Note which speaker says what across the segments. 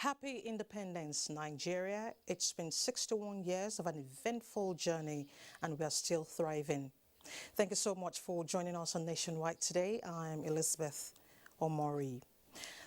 Speaker 1: Happy Independence, Nigeria. It's been 61 years of an eventful journey and we are still thriving. Thank you so much for joining us on Nationwide today. I'm Elizabeth Omori.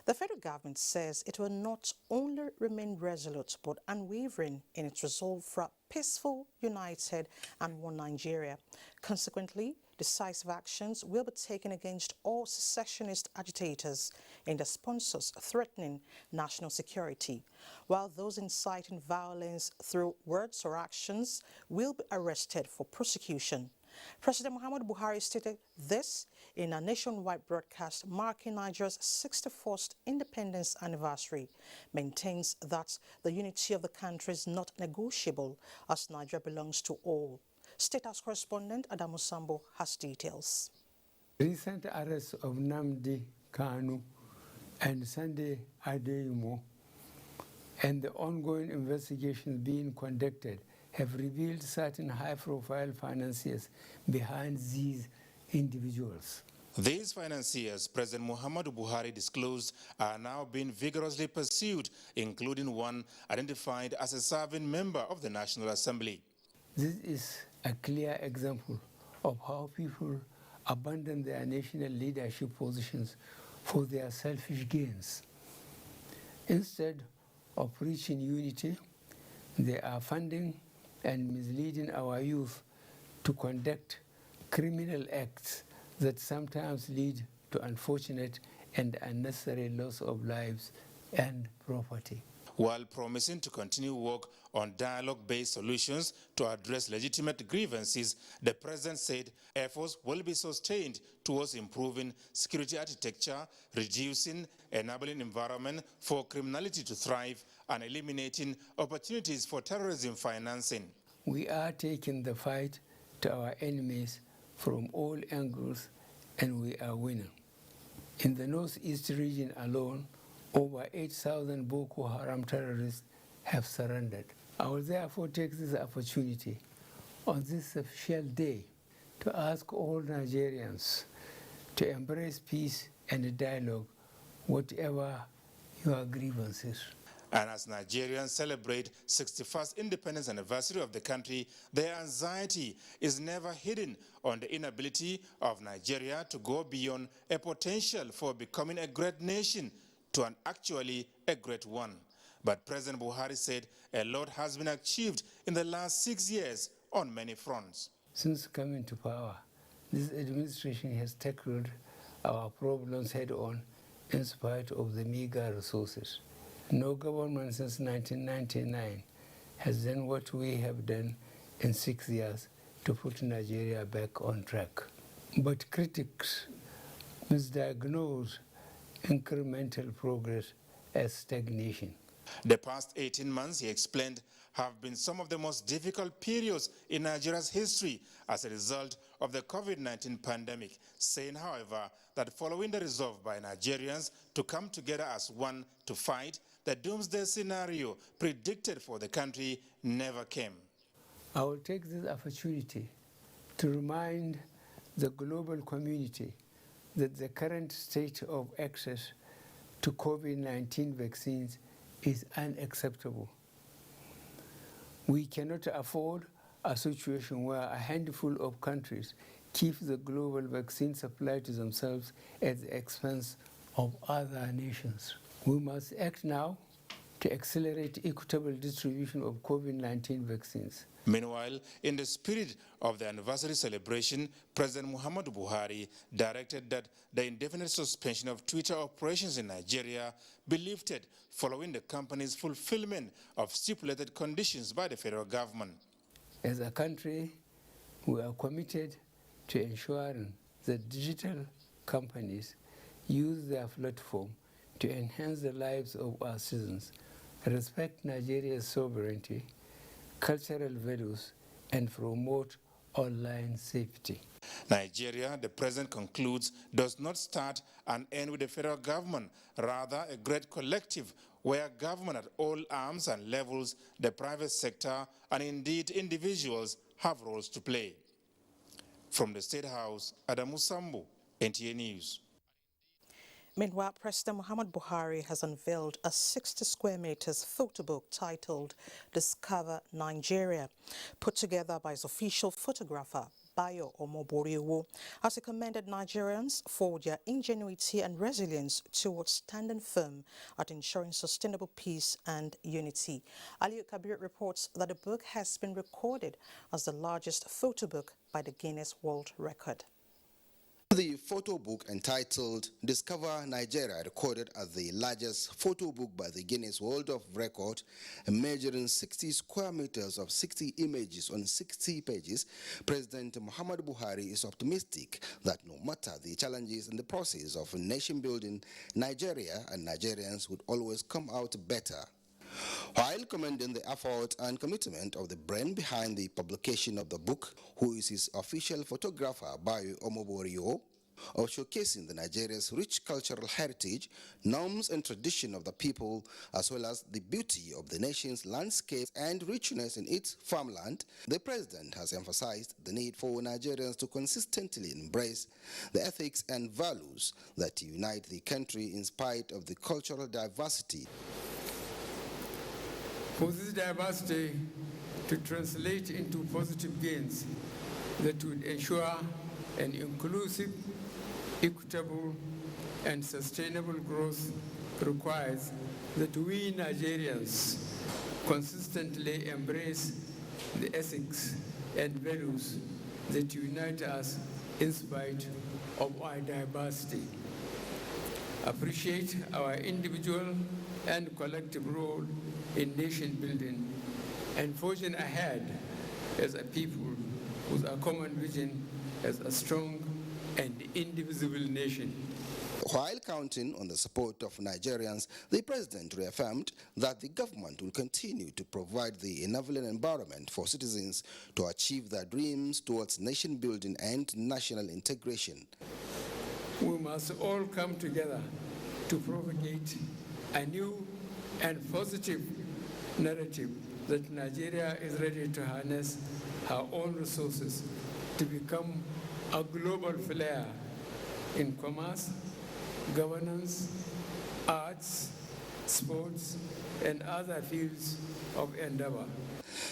Speaker 1: The federal government says it will not only remain resolute but unwavering in its resolve for a peaceful, united and one Nigeria. Consequently, decisive actions will be taken against all secessionist agitators and their sponsors threatening national security, while those inciting violence through words or actions will be arrested for prosecution. President Muhammadu Buhari stated this in a nationwide broadcast marking Nigeria's 61st independence anniversary, maintains that the unity of the country is not negotiable as Nigeria belongs to all. State House correspondent Adamu Sambo has details.
Speaker 2: Recent arrests of Nnamdi Kanu and Sunday Adeyemo and the ongoing investigations being conducted have revealed certain high-profile financiers behind these individuals.
Speaker 3: These financiers, President Muhammadu Buhari disclosed, are now being vigorously pursued, including one identified as a serving member of the National Assembly.
Speaker 2: This is a clear example of how people abandon their national leadership positions for their selfish gains. Instead of preaching unity, they are funding and misleading our youth to conduct criminal acts that sometimes lead to unfortunate and unnecessary loss of lives and property.
Speaker 3: While promising to continue work on dialogue-based solutions to address legitimate grievances, the president said efforts will be sustained towards improving security architecture, reducing enabling environment for criminality to thrive, and eliminating opportunities for terrorism financing.
Speaker 2: We are taking the fight to our enemies from all angles, and we are winning. In the Northeast region alone, over 8,000 Boko Haram terrorists have surrendered. I will therefore take this opportunity on this special day to ask all Nigerians to embrace peace and dialogue, whatever your grievances.
Speaker 3: And as Nigerians celebrate 61st independence anniversary of the country, their anxiety is never hidden on the inability of Nigeria to go beyond a potential for becoming a great nation to an actually a great one. But President Buhari said a lot has been achieved in the last 6 years on many fronts.
Speaker 2: Since coming to power, this administration has tackled our problems head-on in spite of the meager resources. No government since 1999 has done what we have done in 6 years to put Nigeria back on track. But critics misdiagnose incremental progress as stagnation.
Speaker 3: The past 18 months, he explained, have been some of the most difficult periods in Nigeria's history as a result of the COVID-19 pandemic, saying, however, that following the resolve by Nigerians to come together as one to fight, the doomsday scenario predicted for the country never came.
Speaker 2: I will take this opportunity to remind the global community that the current state of access to COVID-19 vaccines is unacceptable. We cannot afford a situation where a handful of countries keep the global vaccine supply to themselves at the expense of other nations. We must act now to accelerate equitable distribution of COVID-19 vaccines.
Speaker 3: Meanwhile, in the spirit of the anniversary celebration, President Muhammadu Buhari directed that the indefinite suspension of Twitter operations in Nigeria be lifted following the company's fulfillment of stipulated conditions by the federal government.
Speaker 2: As a country, we are committed to ensuring that digital companies use their platform to enhance the lives of our citizens, respect Nigeria's sovereignty, cultural values, and promote online safety.
Speaker 3: Nigeria, the president concludes, does not start and end with the federal government, rather a great collective where government at all arms and levels, the private sector, and indeed individuals have roles to play. From the State House, Adamu Sambo, NTA News.
Speaker 1: Meanwhile, President Muhammad Buhari has unveiled a 60 square meters photo book titled Discover Nigeria, put together by his official photographer, Bayo Omoboriwo, as he commended Nigerians for their ingenuity and resilience towards standing firm at ensuring sustainable peace and unity. Aliyu Kabir reports that the book has been recorded as the largest photo book by the Guinness World Record.
Speaker 4: The photo book entitled Discover Nigeria, recorded as the largest photo book by the Guinness World of Record, measuring 60 square meters of 60 images on 60 pages. President Muhammad Buhari is optimistic that no matter the challenges in the process of nation building, Nigeria and Nigerians would always come out better. While commending the effort and commitment of the brain behind the publication of the book, who is his official photographer, Bayo Omoboriwo, of showcasing the Nigeria's rich cultural heritage, norms and tradition of the people, as well as the beauty of the nation's landscape and richness in its farmland, the president has emphasized the need for Nigerians to consistently embrace the ethics and values that unite the country in spite of the cultural diversity.
Speaker 2: For this diversity to translate into positive gains that would ensure an inclusive, equitable, and sustainable growth requires that we Nigerians consistently embrace the ethics and values that unite us in spite of our diversity. Appreciate our individual and collective role in nation building and forging ahead as a people with a common vision as a strong and indivisible nation.
Speaker 4: While counting on the support of Nigerians, the president reaffirmed that the government will continue to provide the enabling environment for citizens to achieve their dreams towards nation building and national integration.
Speaker 2: We must all come together to propagate a new and positive narrative that Nigeria is ready to harness her own resources to become a global player in commerce, governance, arts, sports, and other fields of endeavor.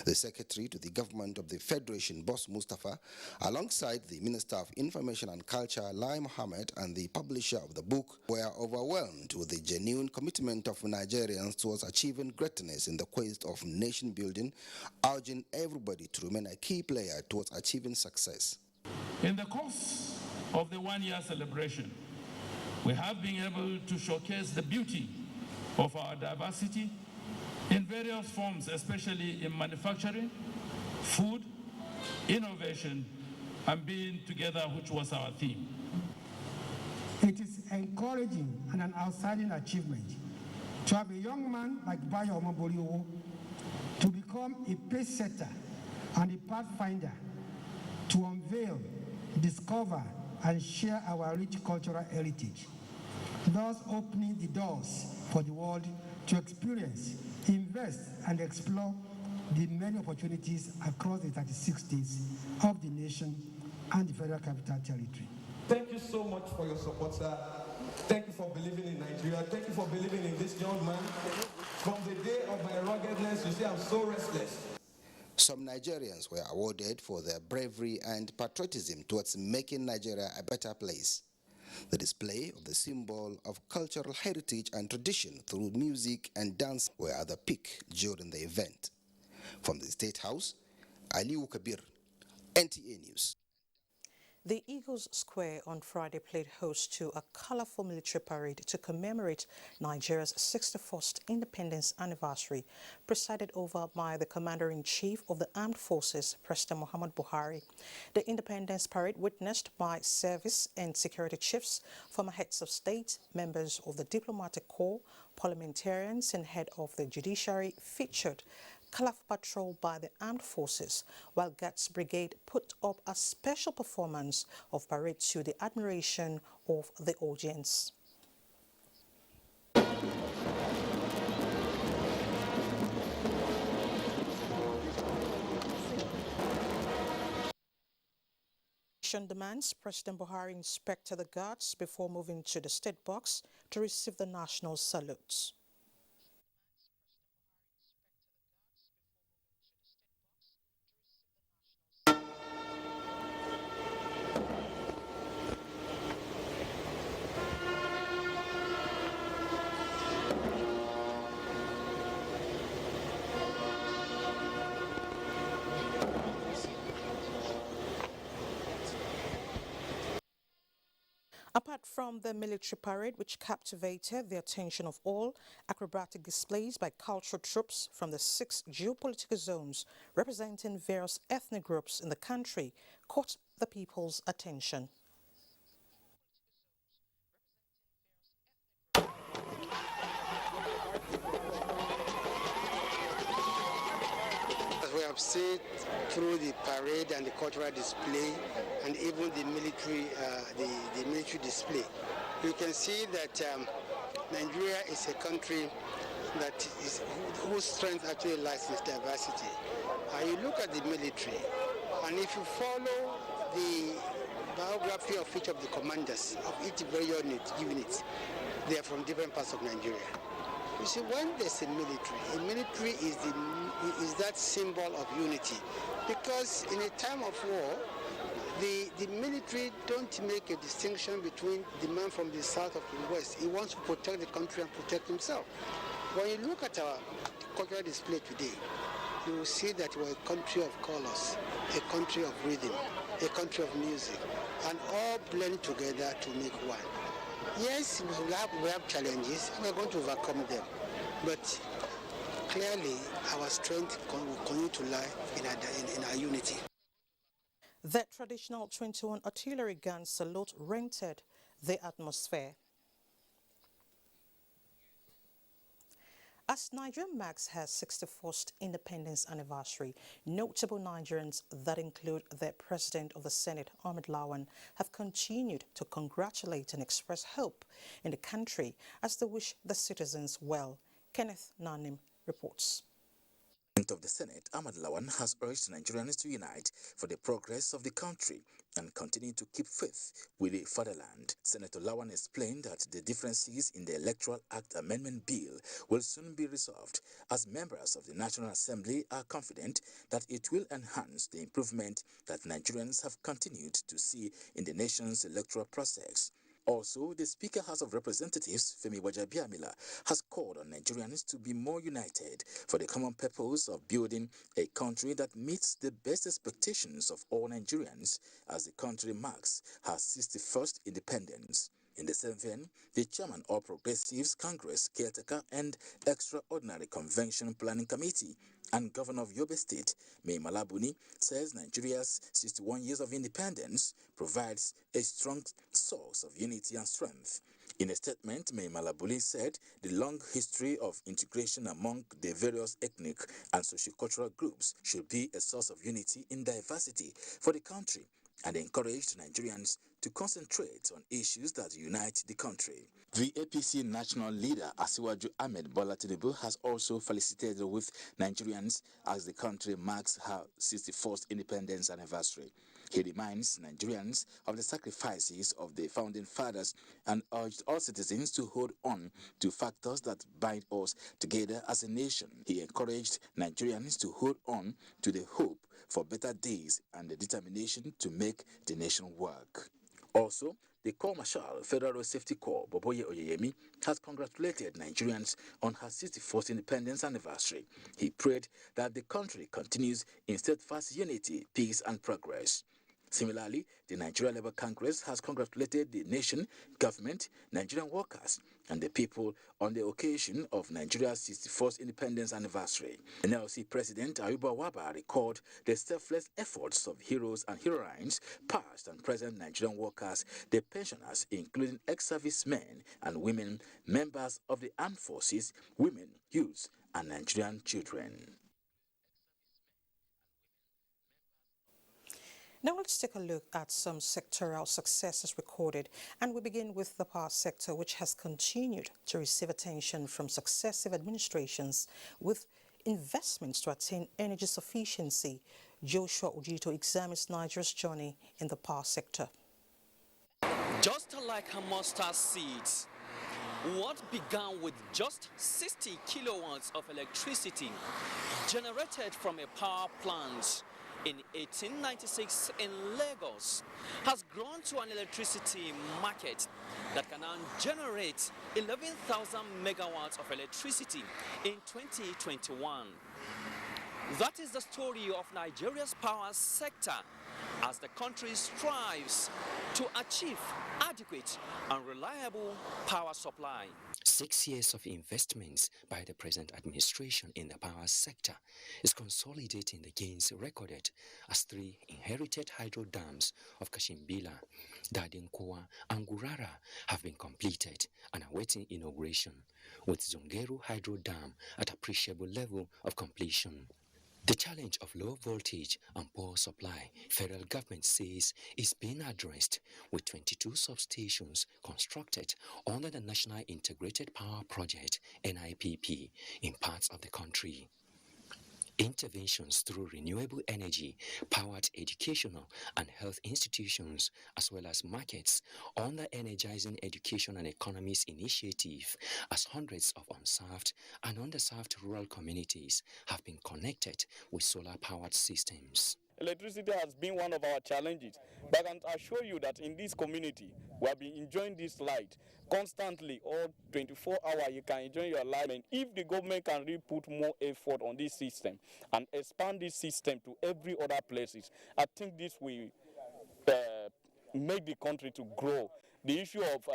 Speaker 4: The Secretary to the Government of the Federation, Boss Mustafa, alongside the Minister of Information and Culture, Lai Mohammed, and the publisher of the book, were overwhelmed with the genuine commitment of Nigerians towards achieving greatness in the quest of nation building, urging everybody to remain a key player towards achieving success.
Speaker 5: In the course of the one-year celebration, we have been able to showcase the beauty of our diversity in various forms, especially in manufacturing, food, innovation, and being together, which was our theme.
Speaker 6: It is encouraging and an outstanding achievement to have a young man like Bayo Omoboriwo to become a pace setter and a pathfinder to unveil, discover, and share our rich cultural heritage, thus opening the doors for the world to experience, invest, and explore the many opportunities across the 36 states of the nation and the Federal Capital Territory.
Speaker 7: Thank you so much for your support, sir. Thank you for believing in Nigeria. Thank you for believing in this young man. From the day of my ruggedness, you see, I'm so restless.
Speaker 4: Some Nigerians were awarded for their bravery and patriotism towards making Nigeria a better place. The display of the symbol of cultural heritage and tradition through music and dance were at the peak during the event. From the State House, Aliyu Kabir, NTA News.
Speaker 1: The Eagles Square on Friday played host to a colorful military parade to commemorate Nigeria's 61st independence anniversary, presided over by the Commander-in-Chief of the Armed Forces, President Muhammad Buhari. The Independence Parade, witnessed by service and security chiefs, former heads of state, members of the diplomatic corps, parliamentarians, and head of the judiciary, featured colorful patrol by the armed forces, while Guards Brigade put up a special performance of parade to the admiration of the audience. Demands President Buhari inspected the guards before moving to the state box to receive the national salutes. Apart from the military parade, which captivated the attention of all, acrobatic displays by cultural troops from the 6 geopolitical zones representing various ethnic groups in the country caught the people's attention.
Speaker 8: As we have seen through the parade and the cultural display and even the military display, you can see that Nigeria is a country that is whose strength actually lies in its diversity. You look at the military, and if you follow the biography of each of the commanders of each very unit, they are from different parts of Nigeria. You see, when there's a military is that symbol of unity, because in a time of war, the military don't make a distinction between the man from the south or from the west. He wants to protect the country and protect himself. When you look at our cultural display today, you will see that we're a country of colors, a country of rhythm, a country of music, and all blend together to make one. Yes, we have challenges, and we're going to overcome them. But clearly, our strength will continue to lie in our unity.
Speaker 1: The traditional 21 artillery gun salute rented the atmosphere. As Nigeria marks her 61st independence anniversary, notable Nigerians that include the President of the Senate, Ahmed Lawan, have continued to congratulate and express hope in the country as they wish the citizens well. Kenneth Nanim reports.
Speaker 9: Of the Senate, Ahmed Lawan has urged Nigerians to unite for the progress of the country and continue to keep faith with the fatherland. Senator Lawan explained that the differences in the Electoral Act Amendment Bill will soon be resolved, as members of the National Assembly are confident that it will enhance the improvement that Nigerians have continued to see in the nation's electoral process. Also, the Speaker House of Representatives, Femi Wajabiamila, has called on Nigerians to be more united for the common purpose of building a country that meets the best expectations of all Nigerians as the country marks her 61st independence. In the same vein, the Chairman of Progressives Congress Caretaker and Extraordinary Convention Planning Committee and Governor of Yobe State, Mai Malabuni, says Nigeria's 61 years of independence provides a strong source of unity and strength. In a statement, Mai Malabuni said the long history of integration among the various ethnic and sociocultural groups should be a source of unity in diversity for the country, and encouraged Nigerians to concentrate on issues that unite the country. The APC national leader, Asiwaju Ahmed Bola Tinubu, has also felicitated with Nigerians as the country marks her 61st independence anniversary. He reminds Nigerians of the sacrifices of the founding fathers and urged all citizens to hold on to factors that bind us together as a nation. He encouraged Nigerians to hold on to the hope for better days and the determination to make the nation work. Also, the Corps Marshal Federal Road Safety Corps, Boboye Oyeyemi, has congratulated Nigerians on her 61st independence anniversary. He prayed that the country continues in steadfast unity, peace, and progress. Similarly, the Nigeria Labour Congress has congratulated the nation, government, Nigerian workers, and the people on the occasion of Nigeria's 61st independence anniversary. The NLC President Ayuba Waba recalled the selfless efforts of heroes and heroines, past and present Nigerian workers, the pensioners, including ex-servicemen and women, members of the armed forces, women, youths, and Nigerian children.
Speaker 1: Now let's take a look at some sectoral successes recorded, and we begin with the power sector, which has continued to receive attention from successive administrations with investments to attain energy sufficiency. Joshua Ojito examines Nigeria's journey in the power sector.
Speaker 10: Just like her mustard seeds, What began with just 60 kilowatts of electricity generated from a power plant in 1896 in Lagos has grown to an electricity market that can now generate 11,000 megawatts of electricity in 2021. That is the story of Nigeria's power sector as the country strives to achieve adequate and reliable power supply.
Speaker 11: 6 years of investments by the present administration in the power sector is consolidating the gains recorded as 3 inherited hydro dams of Kashimbila, Dadinkowa, and Gurara have been completed and awaiting inauguration, with Zongeru Hydro Dam at appreciable level of completion. The challenge of low voltage and poor supply, federal government says, is being addressed with 22 substations constructed under the National Integrated Power Project, NIPP, in parts of the country. Interventions through renewable energy, powered educational and health institutions, as well as markets, under Energizing Education and Economies Initiative, as hundreds of unserved and underserved rural communities have been connected with solar-powered systems.
Speaker 12: Electricity has been one of our challenges, but I can assure you that in this community, we have been enjoying this light constantly, all 24 hours. You can enjoy your light. And if the government can really put more effort on this system and expand this system to every other places, I think this will make the country to grow. The issue of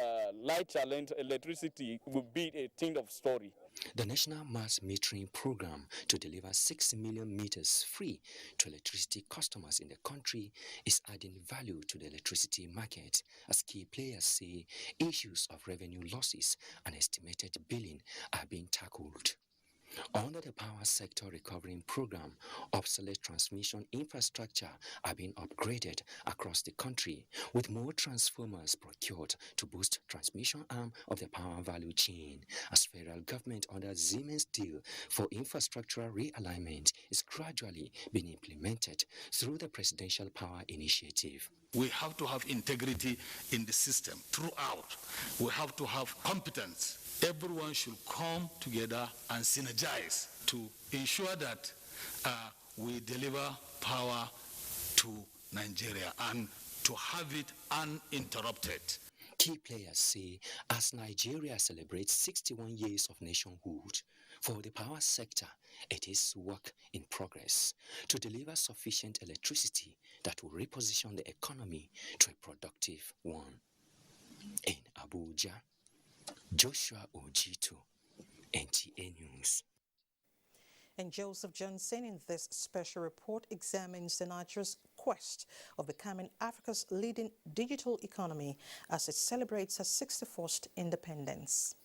Speaker 12: light challenge, electricity, will be a thing of story.
Speaker 11: The National Mass Metering Program to deliver 6 million meters free to electricity customers in the country is adding value to the electricity market, as key players say issues of revenue losses and estimated billing are being tackled. Under the Power Sector Recovery Program, obsolete transmission infrastructure are being upgraded across the country, with more transformers procured to boost transmission arm of the power value chain, as federal government under Siemens deal for infrastructural realignment is gradually being implemented through the Presidential Power Initiative.
Speaker 13: We have to have integrity in the system throughout. We have to have competence. Everyone should come together and synergize to ensure that we deliver power to Nigeria and to have it uninterrupted.
Speaker 11: Key players say as Nigeria celebrates 61 years of nationhood, for the power sector, it is work in progress to deliver sufficient electricity that will reposition the economy to a productive one. In Abuja, Joshua Ojito, NTA News.
Speaker 1: And Joseph Johnson in this special report examines the Nigeria's quest of becoming Africa's leading digital economy as it celebrates its 61st independence.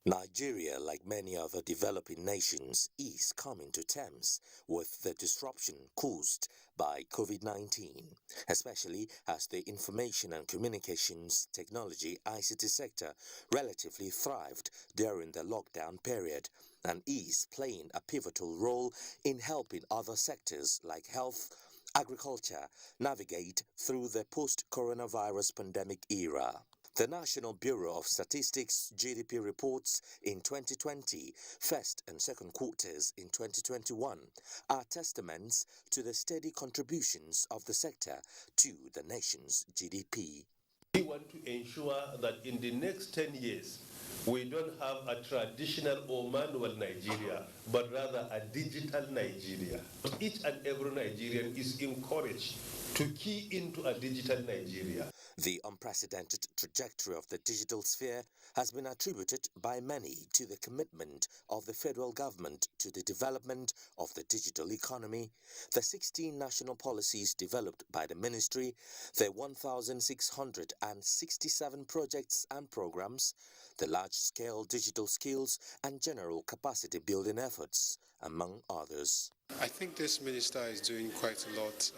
Speaker 14: Nigeria, like many other developing nations, is coming to terms with the disruption caused by COVID-19, especially as the information and communications technology ICT sector relatively thrived during the lockdown period and is playing a pivotal role in helping other sectors like health, agriculture navigate through the post-coronavirus pandemic era. The National Bureau of Statistics GDP reports in 2020, first and second quarters in 2021 are testaments to the steady contributions of the sector to the nation's GDP.
Speaker 15: We want to ensure that in the next 10 years, we don't have a traditional or manual Nigeria, but rather a digital Nigeria. Each and every Nigerian is encouraged to key into a digital Nigeria.
Speaker 14: The unprecedented trajectory of the digital sphere has been attributed by many to the commitment of the federal government to the development of the digital economy, the 16 national policies developed by the ministry, the 1,667 projects and programs, the large-scale digital skills and general capacity building efforts, among others.
Speaker 16: I think this minister is doing quite a lot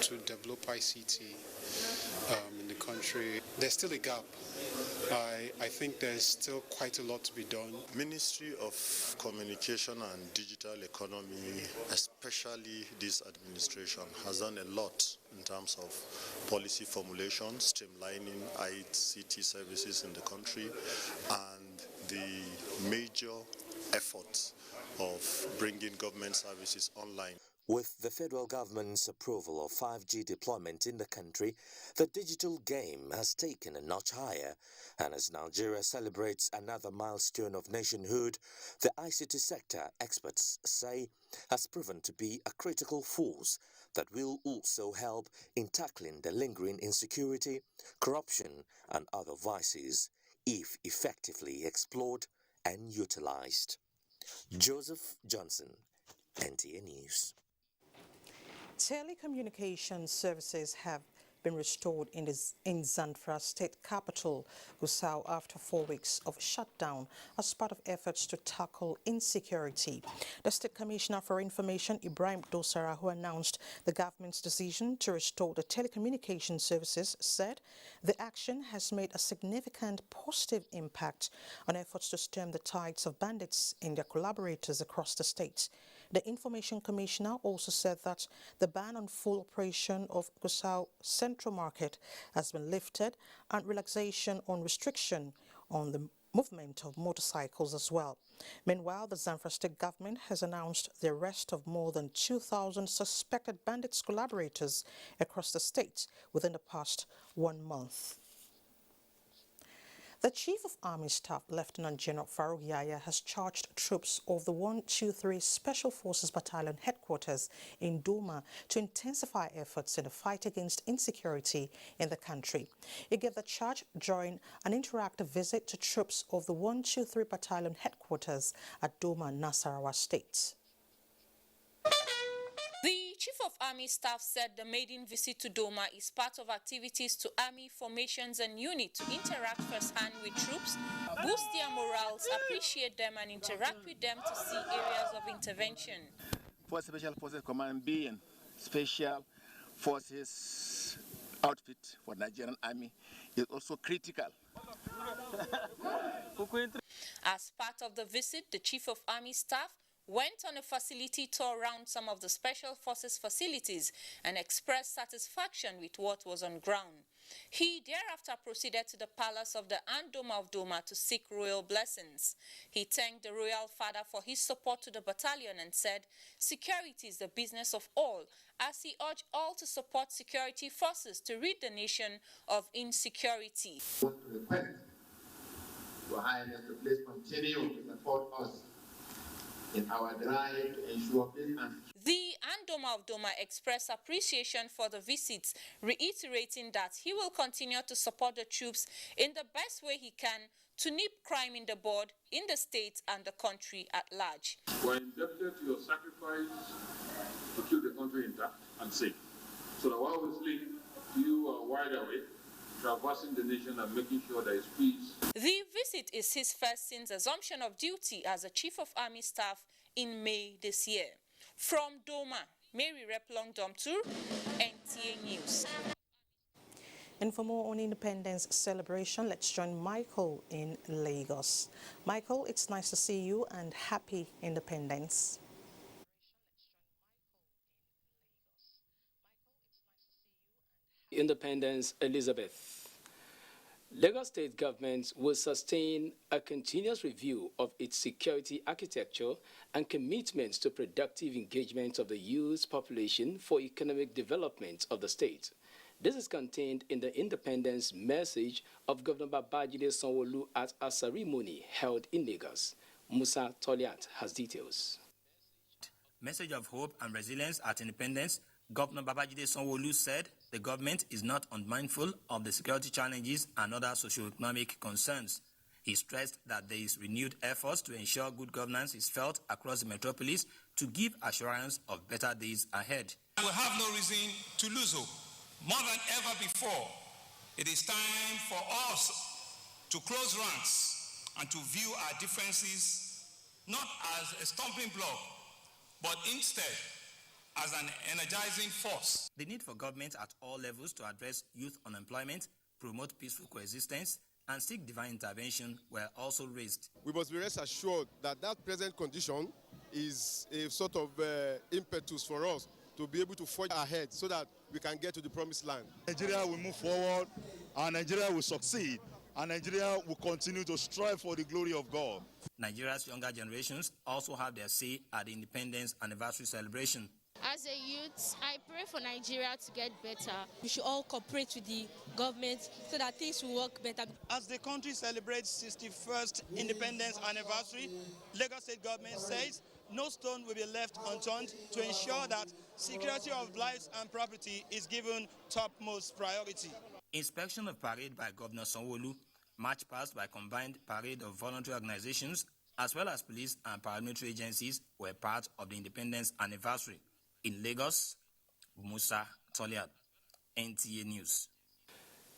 Speaker 16: to develop ICT in the country. There's still a gap. I think there's still quite a lot to be done.
Speaker 17: Ministry of Communication and Digital Economy, especially this administration, has done a lot in terms of policy formulation, streamlining ICT services in the country, and the major efforts of bringing government services online.
Speaker 14: With the federal government's approval of 5G deployment in the country, the digital game has taken a notch higher. And as Nigeria celebrates another milestone of nationhood, the ICT sector, experts say, has proven to be a critical force that will also help in tackling the lingering insecurity, corruption, and other vices, if effectively explored and utilized. Joseph Johnson, NTA News.
Speaker 1: Telecommunications services have been restored in Zamfara state capital, Gusau, after 4 weeks of shutdown as part of efforts to tackle insecurity. The State Commissioner for Information, Ibrahim Dosara, who announced the government's decision to restore the telecommunications services, said the action has made a significant positive impact on efforts to stem the tides of bandits and their collaborators across the state. The Information Commissioner also said that the ban on full operation of Gusau Central Market has been lifted and relaxation on restriction on the movement of motorcycles as well. Meanwhile, the Zamfara state government has announced the arrest of more than 2,000 suspected bandits collaborators across the state within the past 1 month. The Chief of Army Staff, Lieutenant General Farouk Yahya, has charged troops of the 123 Special Forces Battalion headquarters in Duma to intensify efforts in the fight against insecurity in the country. He gave the charge during an interactive visit to troops of the 123 Battalion headquarters at Duma, Nasarawa State.
Speaker 18: The Chief of Army Staff said the maiden visit to Doma is part of activities to Army formations and units to interact firsthand with troops, boost their morals, appreciate them and interact with them to see areas of intervention.
Speaker 19: For Special Forces Command being Special Forces outfit for Nigerian Army is also critical.
Speaker 18: As part of the visit, the Chief of Army Staff went on a facility tour around some of the Special Forces facilities and expressed satisfaction with what was on ground. He thereafter proceeded to the palace of the Andoma of Doma to seek royal blessings. He thanked the royal father for his support to the battalion and said, "Security is the business of all," as he urged all to support security forces to rid the nation of insecurity.
Speaker 20: Your Highness, to please continue to support us in our drive to ensure peace and
Speaker 18: The Andoma of Doma expressed appreciation for the visits, reiterating that he will continue to support the troops in the best way he can to nip crime in the bud in the state and the country at large.
Speaker 21: We are indebted to your sacrifice to keep the country intact and safe, so that while we sleep, you are wide awake, traversing the nation and making sure there is peace.
Speaker 18: The visit is his first since assumption of duty as a Chief of Army Staff in May this year. From Doma, Mary Replong Domtur, NTA News.
Speaker 1: And for more on Independence celebration, let's join Michael in Lagos. Michael, it's nice to see you and happy Independence.
Speaker 22: Independence, Elizabeth. Lagos State government will sustain a continuous review of its security architecture and commitments to productive engagement of the youth population for economic development of the state. This is contained in the Independence message of Governor Babajide Sanwo-Olu at a ceremony held in Lagos. Musa Toliat has details.
Speaker 23: Message of hope and resilience at Independence, Governor Babajide Sanwo-Olu said the government is not unmindful of the security challenges and other socio-economic concerns. He stressed that there is renewed efforts to ensure good governance is felt across the metropolis to give assurance of better days ahead.
Speaker 24: We have no reason to lose hope. More than ever before, it is time for us to close ranks and to view our differences not as a stumbling block, but instead as an energizing force.
Speaker 23: The need for government at all levels to address youth unemployment, promote peaceful coexistence, and seek divine intervention were also raised.
Speaker 25: We must be rest assured that that present condition is a sort of impetus for us
Speaker 2: to be able to forge ahead so that we can get to the promised land.
Speaker 3: Nigeria will move forward, and Nigeria will succeed, and Nigeria will continue to strive for the glory of God.
Speaker 23: Nigeria's younger generations also have their say at the Independence Anniversary celebration.
Speaker 5: As a youth, I pray for Nigeria to get better. We should all cooperate with the government so that things will work better.
Speaker 6: As the country celebrates 61st Independence Anniversary, Lagos State government says no stone will be left unturned to ensure that security of lives and property is given topmost priority.
Speaker 23: Inspection of parade by Governor Sanwo-Olu, march past by combined parade of voluntary organizations, as well as police and paramilitary agencies were part of the Independence Anniversary. In Lagos, Musa Toliad, NTA News.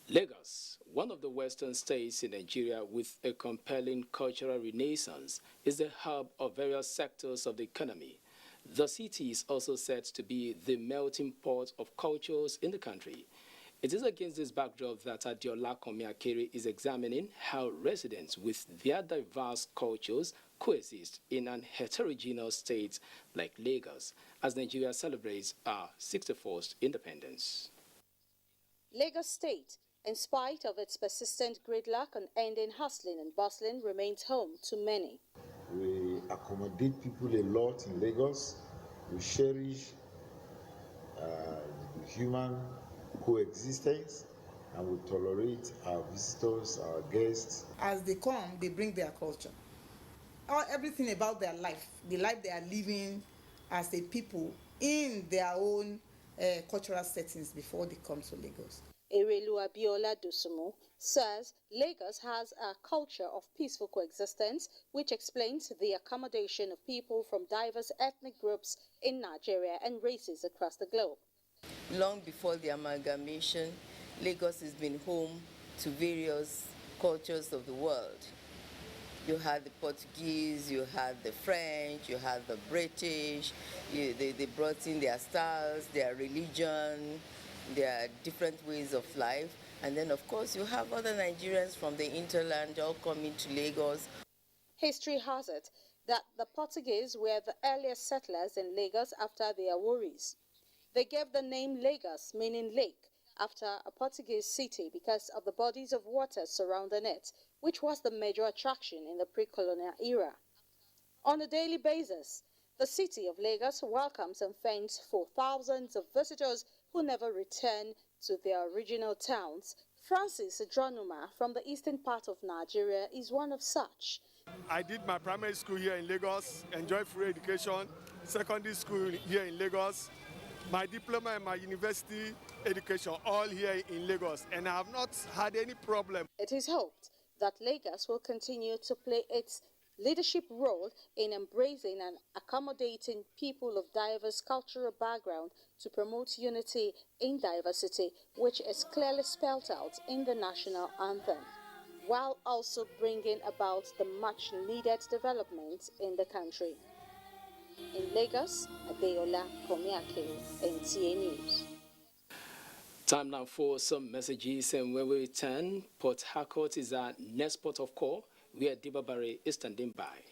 Speaker 22: Lagos, one of the western states in Nigeria with a compelling cultural renaissance, is the hub of various sectors of the economy. The city is also said to be the melting pot of cultures in the country. It is against this backdrop that Adiola Komiakere is examining how residents with their diverse cultures coexist in an heterogeneous state like Lagos as Nigeria celebrates our 61st independence.
Speaker 25: Lagos State, in spite of its persistent gridlock and ending hustling and bustling, remains home to many.
Speaker 26: We accommodate people a lot in Lagos. We cherish human coexistence, and we tolerate our visitors, our guests.
Speaker 27: As they come, they bring their culture. Everything about their life, the life they are living as a people in their own cultural settings before they come to Lagos.
Speaker 25: Erelu Abiola Dosumu says Lagos has a culture of peaceful coexistence, which explains the accommodation of people from diverse ethnic groups in Nigeria and races across the globe.
Speaker 28: Long before the amalgamation, Lagos has been home to various cultures of the world. You had the Portuguese, you had the French, you had the British. They brought in their styles, their religion, their different ways of life. And then, of course, you have other Nigerians from the hinterland all coming to Lagos.
Speaker 25: History has it that the Portuguese were the earliest settlers in Lagos after the Aworis. They gave the name Lagos, meaning lake, after a Portuguese city because of the bodies of water surrounding it, which was the major attraction in the pre-colonial era. On a daily basis, the city of Lagos welcomes and fends for thousands of visitors who never return to their original towns. Francis Dronuma from the eastern part of Nigeria is one of such.
Speaker 2: I did my primary school here in Lagos, enjoyed free education, secondary school here in Lagos, my diploma and my university education all here in Lagos, and I have not had any problem.
Speaker 25: It is hoped that Lagos will continue to play its leadership role in embracing and accommodating people of diverse cultural background to promote unity in diversity, which is clearly spelled out in the national anthem, while also bringing about the much-needed development in the country. In Lagos, Adeola Komiakere, NTA News.
Speaker 22: Time now for some messages, and when we return, Port Harcourt is our next port of call, where Dibabare is standing by.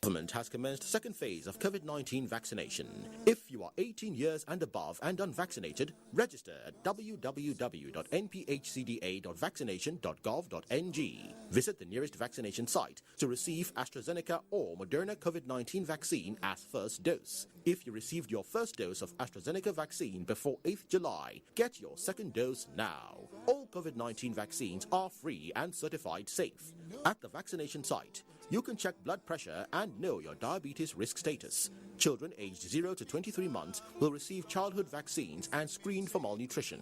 Speaker 29: Government has commenced the second phase of COVID-19 vaccination. If you are 18 years and above and unvaccinated, register at www.nphcda.vaccination.gov.ng. Visit the nearest vaccination site to receive AstraZeneca or Moderna COVID-19 vaccine as first dose. If you received your first dose of AstraZeneca vaccine before 8th July, get your second dose now. All COVID-19 vaccines are free and certified safe. At the vaccination site, you can check blood pressure and know your diabetes risk status. Children aged 0 to 23 months will receive childhood vaccines and screened for malnutrition.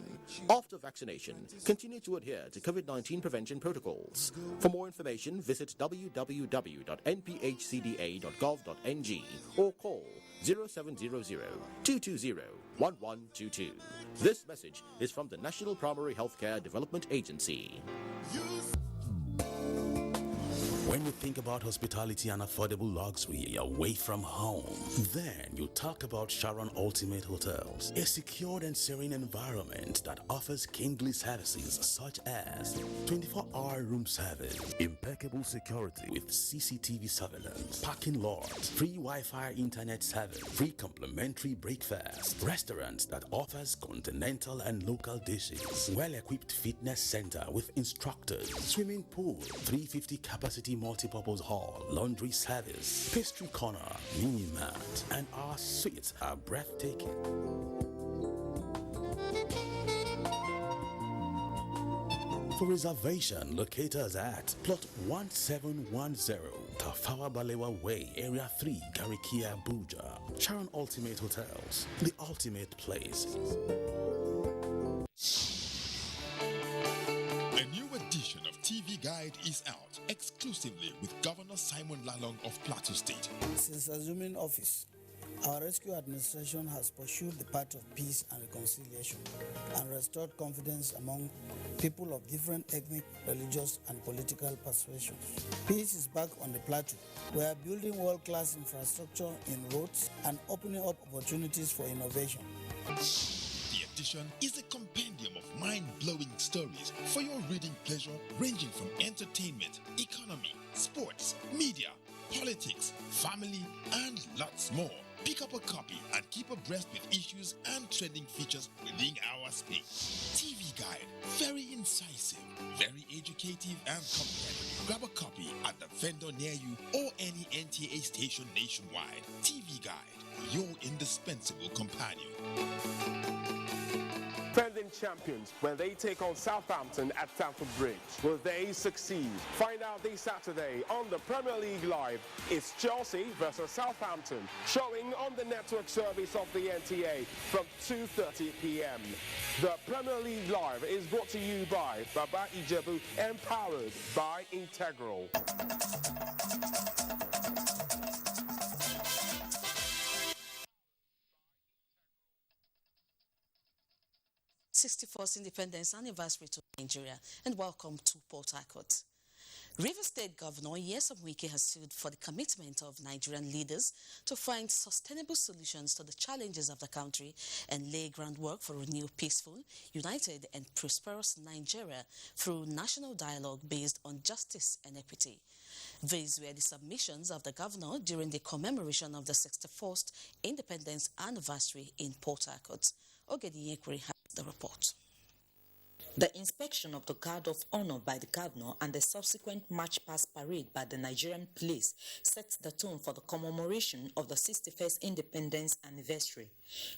Speaker 29: After vaccination, continue to adhere to COVID-19 prevention protocols. For more information, visit www.nphcda.gov.ng or call 0700-220-1122. This message is from the National Primary Healthcare Development Agency.
Speaker 4: When you think about hospitality and affordable luxury away from home, then you talk about Sharon Ultimate Hotels, a secured and serene environment that offers kingly services such as 24-hour room service, impeccable security with CCTV surveillance, parking lots, free Wi-Fi internet service, free complimentary breakfast, restaurants that offers continental and local dishes, well-equipped fitness center with instructors, swimming pool, 350 capacity multipurpose hall, laundry service, pastry corner, mini mart, and our suites are breathtaking. For reservation, locate us at Plot 1710, Tafawa Balewa Way, Area 3, Garikia, Abuja. Sharon Ultimate Hotels, the ultimate place.
Speaker 7: A new edition of TV Guide is out, exclusively with Governor Simon Lalong of Plateau State.
Speaker 8: Since assuming office, our rescue administration has pursued the path of peace and reconciliation and restored confidence among people of different ethnic, religious, and political persuasions. Peace is back on the plateau. We are building world-class infrastructure in roads and opening up opportunities for innovation.
Speaker 7: The edition is a compendium of mind-blowing stories for your reading pleasure, ranging from entertainment, economy, sports, media, politics, family, and lots more. Pick up a copy and keep abreast with issues and trending features within our space. TV Guide, very incisive, very educative and comprehensive. Grab a copy at the vendor near you or any NTA station nationwide. TV Guide, your indispensable companion.
Speaker 9: Defending champions when they take on Southampton at Stamford Bridge. Will they succeed? Find out this Saturday on the Premier League Live. It's Chelsea versus Southampton, showing on the network service of the NTA from 2:30 p.m. The Premier League Live is brought to you by Baba Ijebu, empowered by Integral.
Speaker 10: 61st Independence Anniversary to Nigeria, and welcome to Port Harcourt. River State Governor Nyesom Wike has sued for the commitment of Nigerian leaders to find sustainable solutions to the challenges of the country and lay groundwork for a new peaceful, united and prosperous Nigeria through national dialogue based on justice and equity. These were the submissions of the governor during the commemoration of the 61st Independence Anniversary in Port Harcourt. Ogedi Yekwe has the report.
Speaker 11: The inspection of the Guard of Honor by the Governor and the subsequent March Past Parade by the Nigerian Police sets the tone for the commemoration of the 61st Independence Anniversary.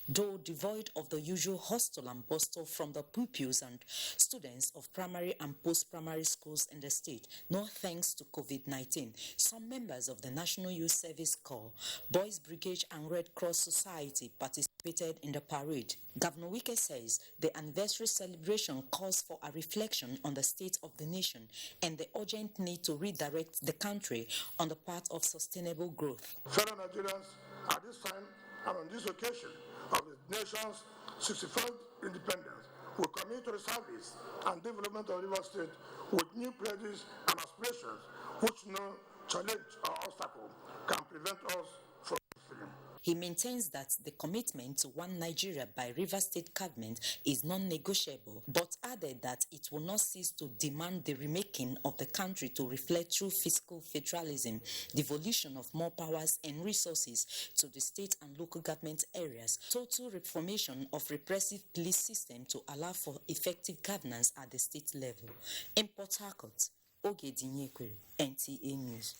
Speaker 11: Though devoid of the usual hustle and bustle from the pupils and students of primary and post-primary schools in the state, no thanks to COVID-19, some members of the National Youth Service Corps, Boys Brigade and Red Cross Society participated in the parade. Governor Wike says the anniversary celebration calls for a reflection on the state of the nation and the urgent need to redirect the country on the path of sustainable growth.
Speaker 12: Fellow Nigerians, at this time and on this occasion of the nation's 61st independence, we commit to the service and development of River State with new pledges and aspirations which no challenge or obstacle can prevent us from fulfilling.
Speaker 11: He maintains that the commitment to one Nigeria by River State government is non-negotiable, but added that it will not cease to demand the remaking of the country to reflect true fiscal federalism, devolution of more powers and resources to the state and local government areas, total reformation of repressive police system to allow for effective governance at the state level. In Port Harcourt, Ogedi Yekwe, NTA News.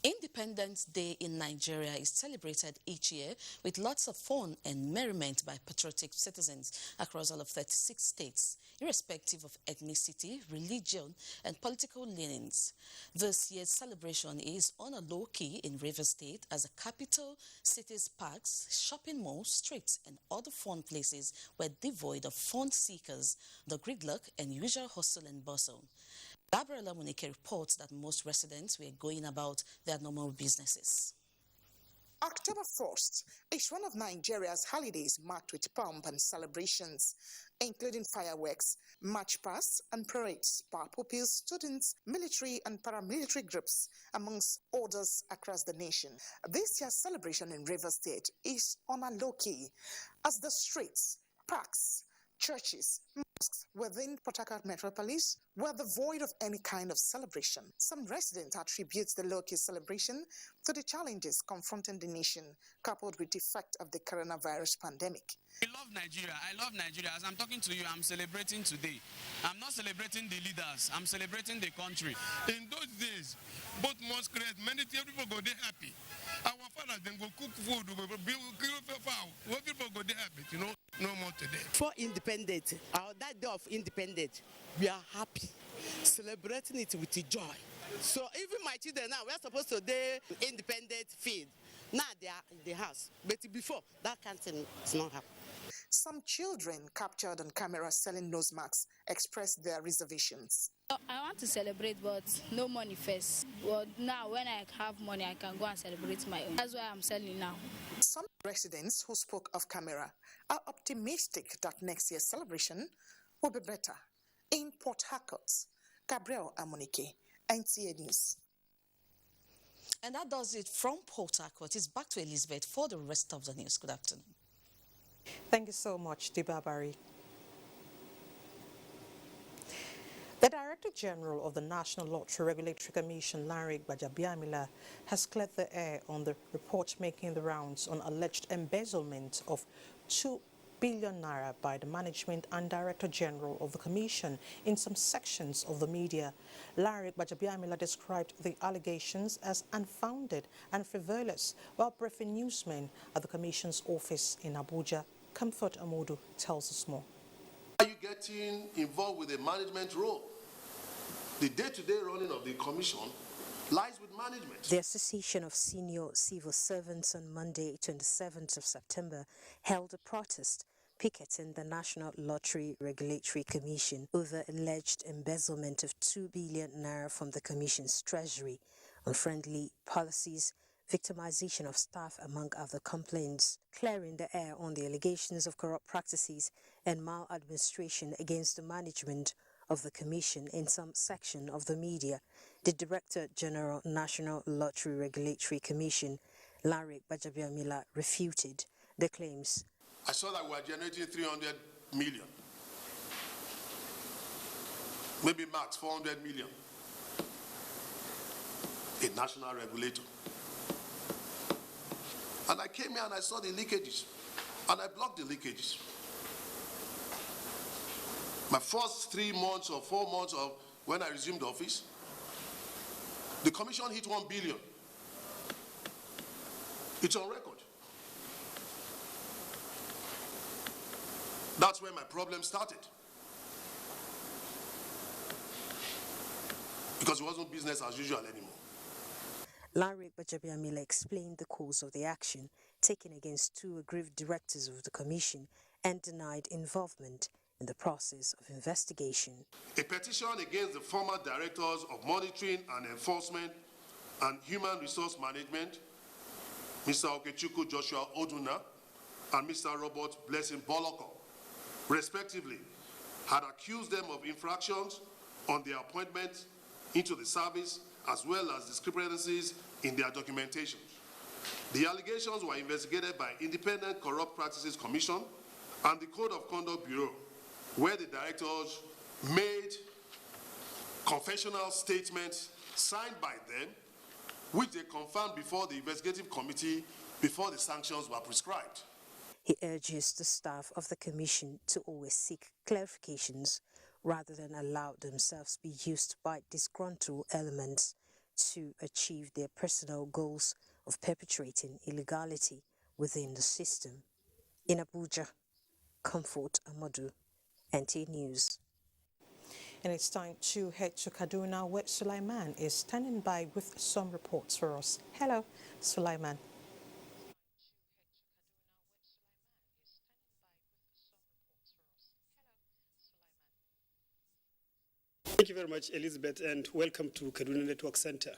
Speaker 10: Independence Day in Nigeria is celebrated each year with lots of fun and merriment by patriotic citizens across all of 36 states, irrespective of ethnicity, religion, and political leanings. This year's celebration is on a low key in River State as the capital city's parks, shopping malls, streets, and other fun places were devoid of fun seekers, the gridlock, and usual hustle and bustle. Gabriela Munike reports that most residents were going about their normal businesses.
Speaker 13: October 1st is one of Nigeria's holidays marked with pomp and celebrations, including fireworks, march pasts, and parades by pupils, students, military and paramilitary groups, amongst others across the nation. This year's celebration in Rivers State is on a low key, as the streets, parks, churches, mosques within Port Harcourt metropolis were devoid of any kind of celebration. Some residents attribute the low-key celebration to the challenges confronting the nation, coupled with the effect of the coronavirus pandemic.
Speaker 14: I love Nigeria. I love Nigeria. As I'm talking to you, I'm celebrating today. I'm not celebrating the leaders. I'm celebrating the country.
Speaker 15: In those days, both mosques, many people go there happy. Our fathers then go cook food, go kill fowl. What people go there happy, you know, no more today.
Speaker 16: For independence, that day of independence, we are happy, celebrating it with joy. So even my children now, we are supposed to do independent feed. Now they are in the house, but before that kind of thing is not happening.
Speaker 13: Some children captured on camera selling nose masks expressed their reservations.
Speaker 17: I want to celebrate, but no money first. But now when I have money, I can go and celebrate my own. That's why I'm selling now.
Speaker 13: Some residents who spoke off camera are optimistic that next year's celebration will be better. In Port Harcourt, Gabriel Amonike, NTA News.
Speaker 10: And that does it from Port Harcourt. It's back to Elizabeth for the rest of the news. Good afternoon.
Speaker 1: Thank you so much, Dibabari. The Director General of the National Lottery Regulatory Commission, Larry Gbajabiamila, has cleared the air on the report making the rounds on alleged embezzlement of 2 billion naira by the management and Director General of the Commission in some sections of the media. Larry Gbajabiamila described the allegations as unfounded and frivolous while briefing newsmen at the Commission's office in Abuja. Comfort Amodu tells us more.
Speaker 18: Are you getting involved with the management role? The day-to-day running of the Commission lies with management.
Speaker 19: The Association of Senior Civil Servants on Monday, 27th of September, held a protest picketing the National Lottery Regulatory Commission over alleged embezzlement of 2 billion naira from the Commission's treasury, unfriendly policies, victimization of staff, among other complaints. Clearing the air on the allegations of corrupt practices and maladministration against the management of the Commission in some section of the media, the Director General National Lottery Regulatory Commission, Larry Gbajabiamila, refuted the claims.
Speaker 18: I saw that we are generating 300 million, maybe max 400 million. A national regulator. And I came here and I saw the leakages, and I blocked the leakages. My first 3 months or 4 months of when I resumed office, the Commission hit 1 billion. It's on record. That's where my problem started. Because it wasn't business as usual anymore.
Speaker 19: Larry Gbajabiamila explained the cause of the action taken against 2 aggrieved directors of the Commission and denied involvement in the process of investigation.
Speaker 18: A petition against the former directors of monitoring and enforcement and human resource management, Mr. Okechukwu Joshua Oduna and Mr. Robert Blessing Boloko, respectively, had accused them of infractions on their appointment into the service as well as discrepancies in their documentation. The allegations were investigated by Independent Corrupt Practices Commission and the Code of Conduct Bureau, where the directors made confessional statements signed by them, which they confirmed before the investigative committee before the sanctions were prescribed.
Speaker 19: He urges the staff of the Commission to always seek clarifications rather than allow themselves be used by disgruntled elements to achieve their personal goals of perpetrating illegality within the system. In Abuja, Comfort Amodu, NTA News.
Speaker 1: And it's time to head to Kaduna, where Sulaiman is standing by with some reports for us. Hello, Sulaiman.
Speaker 20: Thank you very much, Elizabeth, and welcome to Kaduna Network Center.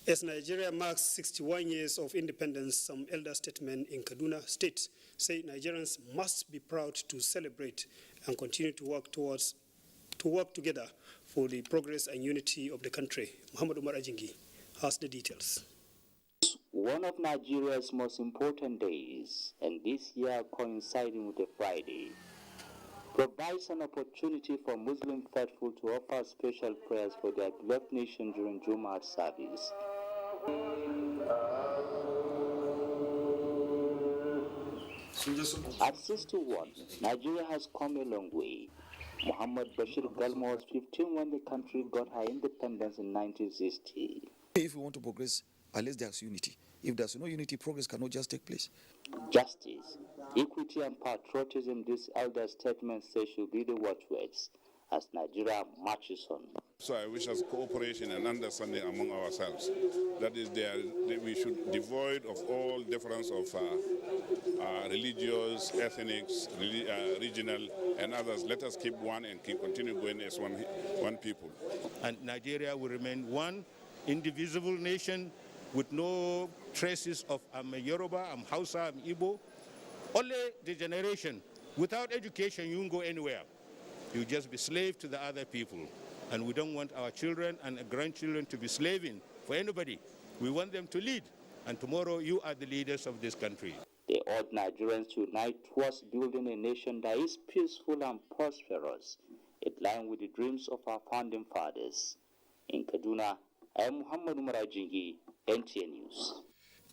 Speaker 3: As Nigeria marks 61 years of independence, some elder statesmen in Kaduna State say Nigerians must be proud to celebrate and continue to work together for the progress and unity of the country. Muhammad Umar Ajingi has the details.
Speaker 5: One of Nigeria's most important days, and this year coinciding with a Friday, provides an opportunity for Muslim faithful to offer special prayers for their beloved nation during Jumu'at service. At 61, Nigeria has come a long way. Muhammad Bashir Galma was 15 when the country got her independence in 1960.
Speaker 6: If we want to progress, unless there's unity. If there's no unity, progress cannot just take place.
Speaker 5: Justice, equity, and patriotism, these elder statements say should be the watchwords as Nigeria marches on.
Speaker 20: So I wish us cooperation and understanding among ourselves. That is, we should devoid of all difference of religious, ethnic, regional, and others. Let us keep one and continue going as one people.
Speaker 21: And Nigeria will remain one indivisible nation with no traces of I'm a Yoruba, I'm Hausa, I'm Igbo. Only the generation. Without education, you won't go anywhere. You just be slave to the other people. And we don't want our children and grandchildren to be slaving for anybody. We want them to lead. And tomorrow, you are the leaders of this country.
Speaker 5: They urge Nigerians to unite towards building a nation that is peaceful and prosperous, in line with the dreams of our founding fathers. In Kaduna, I am Muhammad Umar Ajingi, NTA News.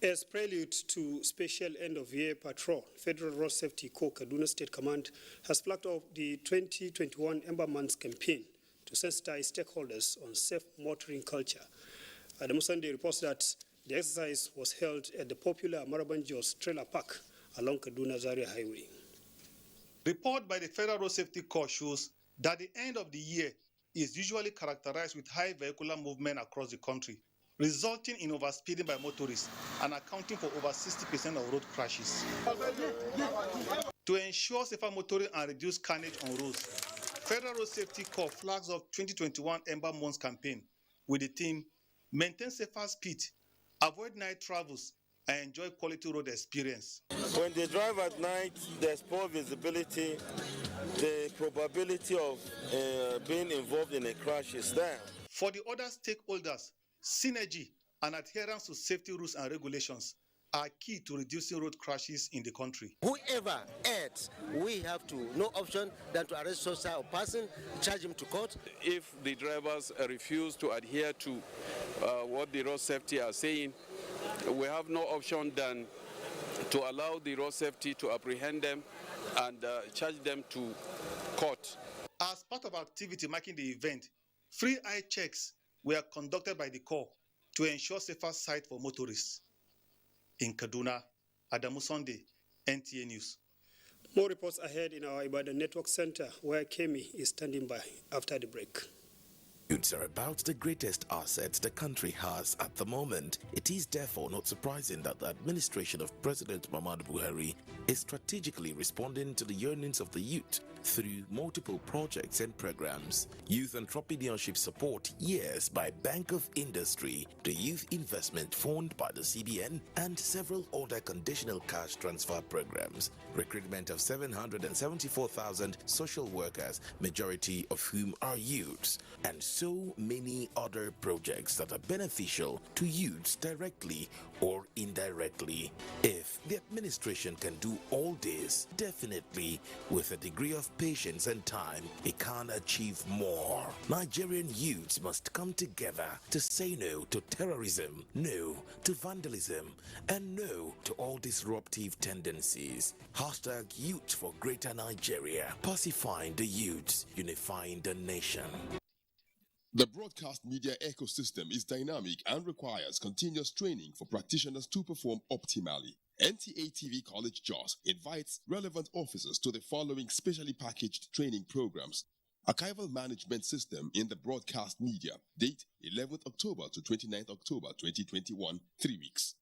Speaker 3: As prelude to special end-of-year patrol, Federal Road Safety Corps Kaduna State Command has flagged off the 2021 Ember Months campaign to sensitize stakeholders on safe motoring culture. Adamu Sunday reports that the exercise was held at the popular Maraban-Jos Trailer Park along Kaduna-Zaria Highway.
Speaker 23: Report by the Federal Road Safety Corps shows that the end of the year is usually characterized with high vehicular movement across the country, resulting in overspeeding by motorists and accounting for over 60% of road crashes. To ensure safer motoring and reduce carnage on roads, Federal Road Safety Corps flags off 2021 Ember Months campaign with the theme, maintain safer speed, avoid night travels, and enjoy quality road experience.
Speaker 24: When they drive at night, there's poor visibility. The probability of being involved in a crash is there.
Speaker 23: For the other stakeholders, synergy and adherence to safety rules and regulations are key to reducing road crashes in the country.
Speaker 26: Whoever errs, we have no option than to arrest such a person, charge him to court.
Speaker 27: If the drivers refuse to adhere to what the road safety are saying, we have no option than to allow the road safety to apprehend them and charge them to court.
Speaker 23: As part of activity marking the event, free eye checks were conducted by the Corps to ensure safer sight for motorists. In Kaduna, Adamu Sunday, NTA News.
Speaker 3: More reports ahead in our Ibadan Network Center, where Kemi is standing by after the break.
Speaker 4: Youths are about the greatest assets the country has at the moment. It is therefore not surprising that the administration of President Muhammadu Buhari is strategically responding to the yearnings of the youth through multiple projects and programs. Youth Entrepreneurship Support Years by Bank of Industry, the Youth Investment Fund by the CBN, and several other conditional cash transfer programs. Recruitment of 774,000 social workers, majority of whom are youths, and so many other projects that are beneficial to youths directly or indirectly. If the administration can do all this, definitely with a degree of patience and time, it can achieve more. Nigerian youths must come together to say no to terrorism, no to vandalism, and no to all disruptive tendencies. Hashtag Youth for Greater Nigeria. Pacifying the youths, unifying the nation.
Speaker 30: The broadcast media ecosystem is dynamic and requires continuous training for practitioners to perform optimally. NTA TV College JOS invites relevant officers to the following specially packaged training programs. Archival Management System in the Broadcast Media, date 11th October to 29th October 2021, 3 weeks.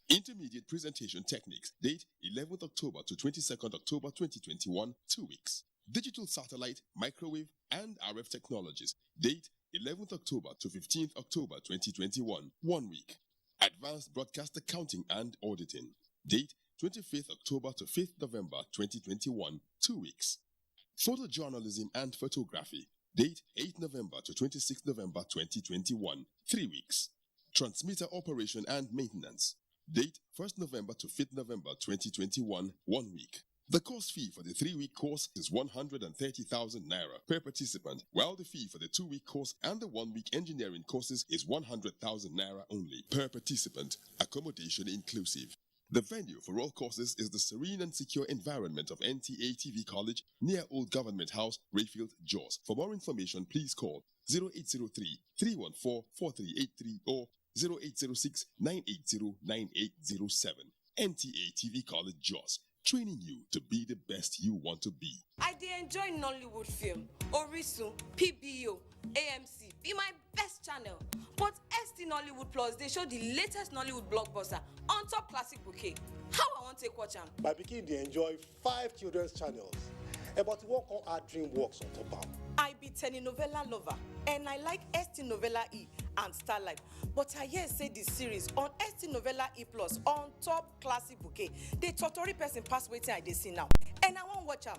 Speaker 30: Intermediate Presentation Techniques, date 11th October to 22nd October 2021, 2 weeks. Digital Satellite, Microwave, and RF Technologies, date 11th October to 15th October 2021, 1 week. Advanced Broadcast Accounting and Auditing. Date 25th October to 5th November 2021, 2 weeks. Photojournalism and Photography. Date 8th November to 26th November 2021, 3 weeks. Transmitter Operation and Maintenance. Date 1st November to 5th November 2021, 1 week. The course fee for the 3-week course is 130,000 naira per participant, while the fee for the 2-week course and the 1-week engineering courses is 100,000 naira only per participant, accommodation inclusive. The venue for all courses is the serene and secure environment of NTA TV College near Old Government House, Rayfield, Jos. For more information, please call 0803-314-4383 or 0806-980-9807. NTA TV College, Jos. Training you to be the best you want to be.
Speaker 2: I enjoy Nollywood film, Orisun, PBO, AMC, be my best channel. But ST Nollywood Plus, they show the latest Nollywood blockbuster on top classic bouquet. How I want to take watch them?
Speaker 7: My pikin they enjoy 5 children's channels. About work on our DreamWorks on top am.
Speaker 2: I be telenovela lover and I like ST Novella E and Starlight. But I hear say this series on ST Novella E Plus on top classic bouquet. They totori person pass waiting I dey see now. And I won't watch them.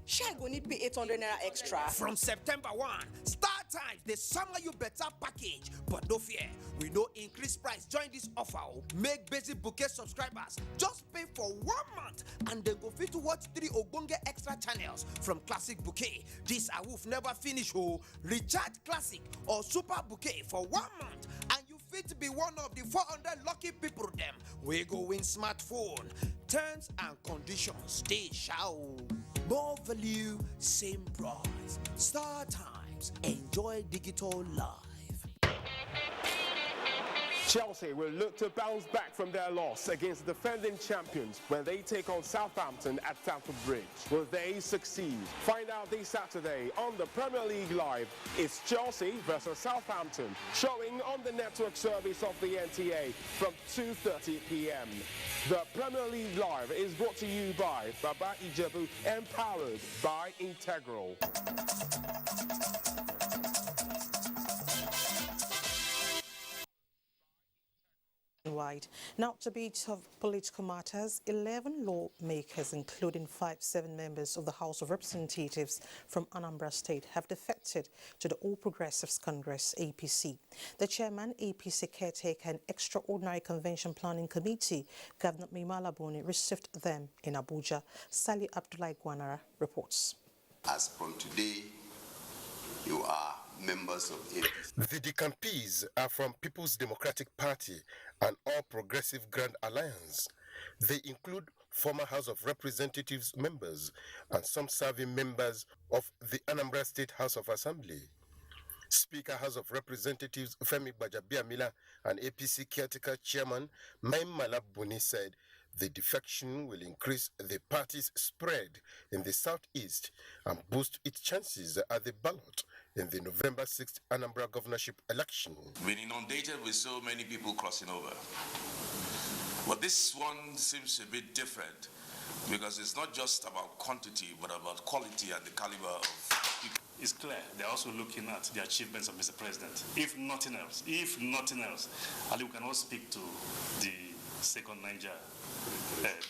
Speaker 2: Sure, I go need pay 800 naira extra.
Speaker 8: From September 1, Star Times, they summer you better package. But no fear, we no increase price. Join this offer. Make basic bouquet subscribers just pay for 1 month and they go fit to watch 3 Ogbonge extra channels from Classic Bouquet. This awoof never finish. Recharge Classic or Super Bouquet for 1 month and you fit be one of the 400 lucky people them. We go win smartphone. Terms and conditions, they shall. More value, same price. Star Times, enjoy digital life.
Speaker 9: Chelsea will look to bounce back from their loss against the defending champions when they take on Southampton at Stamford Bridge. Will they succeed? Find out this Saturday on the Premier League Live. It's Chelsea versus Southampton, showing on the network service of the NTA from 2:30 p.m. The Premier League Live is brought to you by Baba Ijebu, empowered by Integral.
Speaker 1: Wide. Now, to bit of political matters, 11 lawmakers, including 7 members of the House of Representatives from Anambra State, have defected to the All Progressives Congress, APC. The chairman, APC Caretaker and Extraordinary Convention Planning Committee, Governor Mimala Boni, received them in Abuja. Sali Abdullahi Gwanara reports.
Speaker 11: As from today, you are members of APC.
Speaker 12: The decampees are from People's Democratic Party and All Progressive Grand Alliance. They include former House of Representatives members and some serving members of the Anambra State House of Assembly. Speaker House of Representatives Femi Gbajabiamila and APC caretaker chairman Maimala Buni said the defection will increase the party's spread in the southeast and boost its chances at the ballot in the November 6th Anambra governorship election.
Speaker 22: We're inundated with so many people crossing over. But this one seems a bit different because it's not just about quantity but about quality and the caliber of people.
Speaker 25: It's clear they're also looking at the achievements of Mr. President. If nothing else, Ali, we can all speak to the second Niger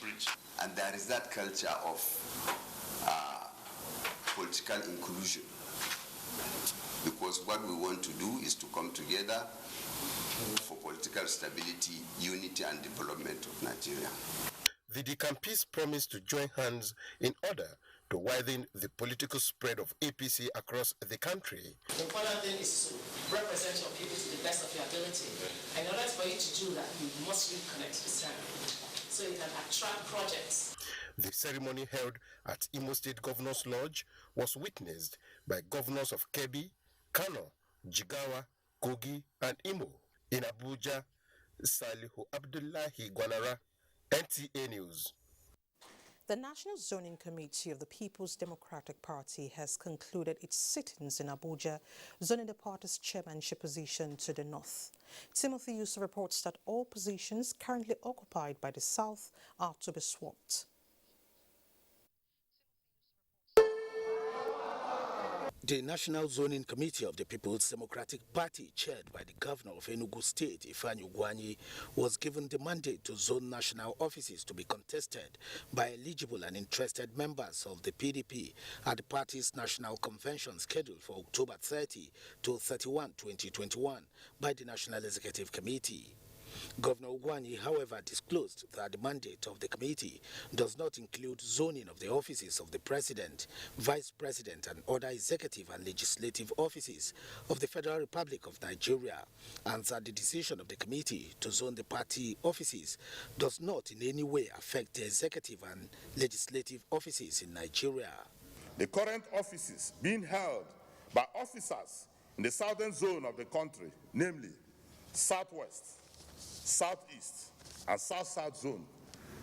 Speaker 25: bridge.
Speaker 11: And there is that culture of political inclusion. Because what we want to do is to come together for political stability, unity and development of Nigeria.
Speaker 12: The decampees promised to join hands in order to widen the political spread of APC across the country.
Speaker 28: The important thing is to represent your people to the best of your ability. And in order for you to do that, you must reconnect with them so you can attract projects.
Speaker 12: The ceremony held at Imo State Governor's Lodge was witnessed by governors of Kebbi, Kano, Jigawa, Kogi, and Imo. In Abuja, Salihu Abdullahi Gwanara, NTA News.
Speaker 1: The National Zoning Committee of the People's Democratic Party has concluded its sittings in Abuja, zoning the party's chairmanship position to the north. Timothy Yusuf reports that all positions currently occupied by the south are to be swapped.
Speaker 6: The National Zoning Committee of the People's Democratic Party, chaired by the Governor of Enugu State, Ifeanyi Ugwuanyi, was given the mandate to zone national offices to be contested by eligible and interested members of the PDP at the party's national convention scheduled for October 30 to 31, 2021 by the National Executive Committee. Governor Ugwuanyi, however, disclosed that the mandate of the committee does not include zoning of the offices of the President, Vice President and other executive and legislative offices of the Federal Republic of Nigeria, and that the decision of the committee to zone the party offices does not in any way affect the executive and legislative offices in Nigeria.
Speaker 24: The current offices being held by officers in the southern zone of the country, namely Southwest, Southeast, and South-South zone,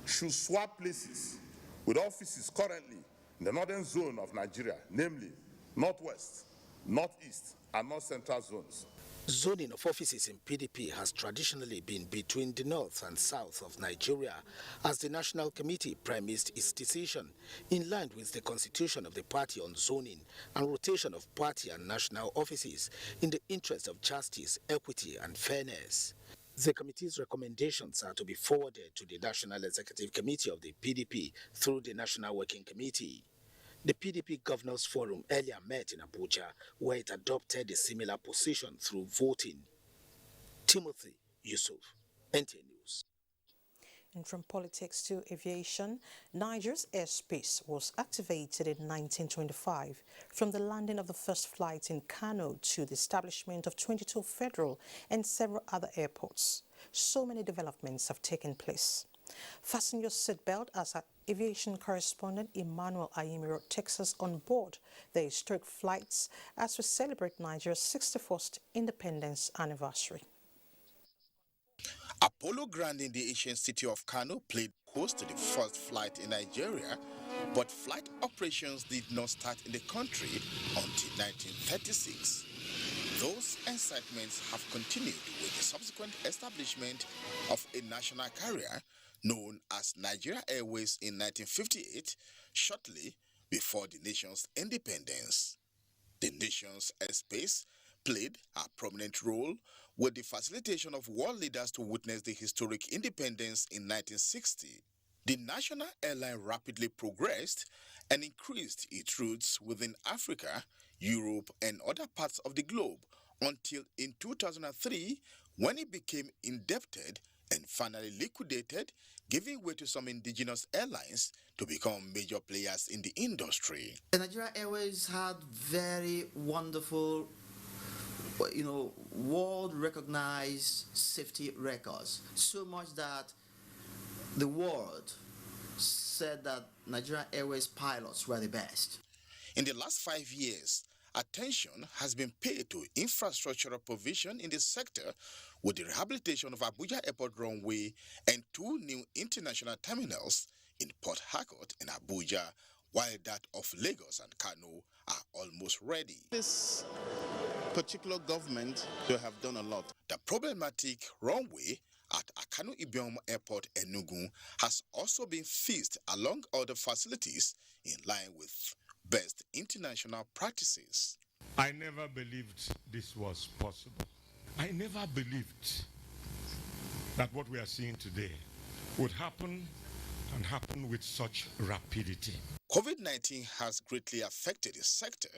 Speaker 24: should swap places with offices currently in the northern zone of Nigeria, namely Northwest, Northeast, and North Central zones.
Speaker 6: Zoning of offices in PDP has traditionally been between the north and south of Nigeria, as the National Committee premised its decision in line with the constitution of the party on zoning and rotation of party and national offices in the interest of justice, equity, and fairness. The committee's recommendations are to be forwarded to the National Executive Committee of the PDP through the National Working Committee. The PDP Governors Forum earlier met in Abuja, where it adopted a similar position through voting. Timothy Yusuf, NTA News.
Speaker 1: And from politics to aviation, Niger's airspace was activated in 1925 from the landing of the first flight in Kano to the establishment of 22 federal and several other airports. So many developments have taken place. Fasten your seatbelt as our aviation correspondent Emmanuel Ayimiro takes us on board the historic flights as we celebrate Nigeria's 61st independence anniversary.
Speaker 10: Apollo Grand in the ancient city of Kano played host to the first flight in Nigeria, but flight operations did not start in the country until 1936. Those incitements have continued with the subsequent establishment of a national carrier known as Nigeria Airways in 1958, shortly before the nation's independence. The nation's airspace played a prominent role with the facilitation of world leaders to witness the historic independence in 1960. The national airline rapidly progressed and increased its routes within Africa, Europe, and other parts of the globe until in 2003, when it became indebted and finally liquidated, giving way to some indigenous airlines to become major players in the industry.
Speaker 13: Nigeria Airways had very wonderful, world-recognized safety records, so much that the world said that Nigeria Airways pilots were the best.
Speaker 10: In the last 5 years, attention has been paid to infrastructural provision in the sector with the rehabilitation of Abuja Airport runway and 2 new international terminals in Port Harcourt and Abuja, while that of Lagos and Kano are almost ready. This particular government to have done a lot. The problematic runway at Akanu Ibiom Airport, Enugu, has also been fixed along other facilities in line with best international practices.
Speaker 14: I never believed this was possible. I never believed that what we are seeing today would happen and happen with such rapidity.
Speaker 10: COVID-19 has greatly affected the sector.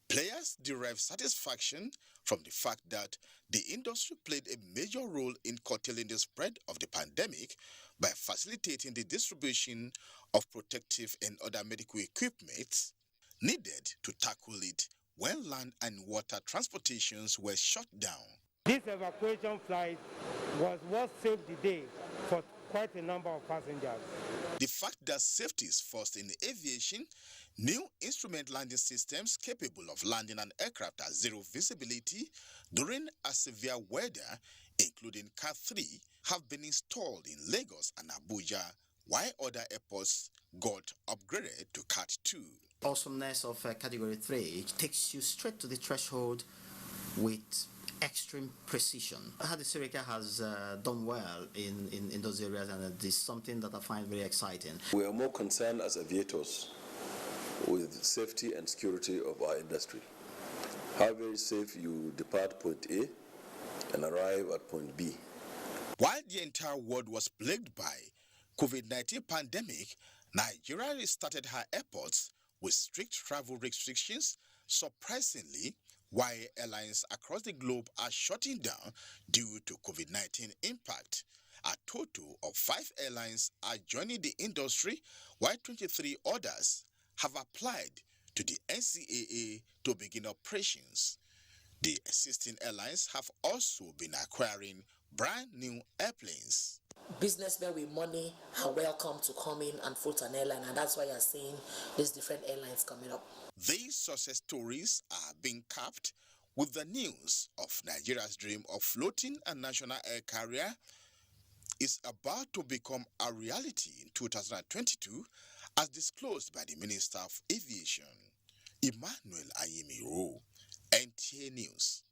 Speaker 10: Players derive satisfaction from the fact that the industry played a major role in curtailing the spread of the pandemic by facilitating the distribution of protective and other medical equipment needed to tackle it when land and water transportations were shut down.
Speaker 15: This evacuation flight was what saved the day for quite a number of passengers.
Speaker 10: The fact that safety is first in aviation, new instrument landing systems capable of landing an aircraft at zero visibility during a severe weather, including Cat 3, have been installed in Lagos and Abuja, while other airports got upgraded to Cat 2.
Speaker 13: Awesomeness of Category 3, it takes you straight to the threshold with extreme precision. Hadisirika has done well in those areas, and it is something that I find very exciting.
Speaker 16: We are more concerned as aviators with safety and security of our industry.
Speaker 5: How very safe you depart point A and arrive at point B.
Speaker 10: While the entire world was plagued by COVID-19 pandemic, Nigeria restarted her airports with strict travel restrictions. Surprisingly, while airlines across the globe are shutting down due to COVID-19 impact, a total of 5 airlines are joining the industry, while 23 others have applied to the NCAA to begin operations. The existing airlines have also been acquiring brand new airplanes.
Speaker 28: Businessmen with money are welcome to come in and float an airline, and that's why you're seeing these different airlines coming up.
Speaker 10: These success stories are being capped with the news of Nigeria's dream of floating a national air carrier is about to become a reality in 2022, as disclosed by the Minister of Aviation, Emmanuel Ayimiro, NTA News.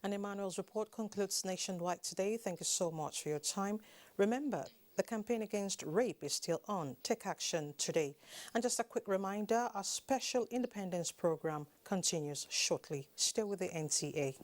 Speaker 1: And Emmanuel's report concludes Nationwide today. Thank you so much for your time. Remember, the campaign against rape is still on. Take action today. And just a quick reminder, our special independence program continues shortly. Stay with the NTA.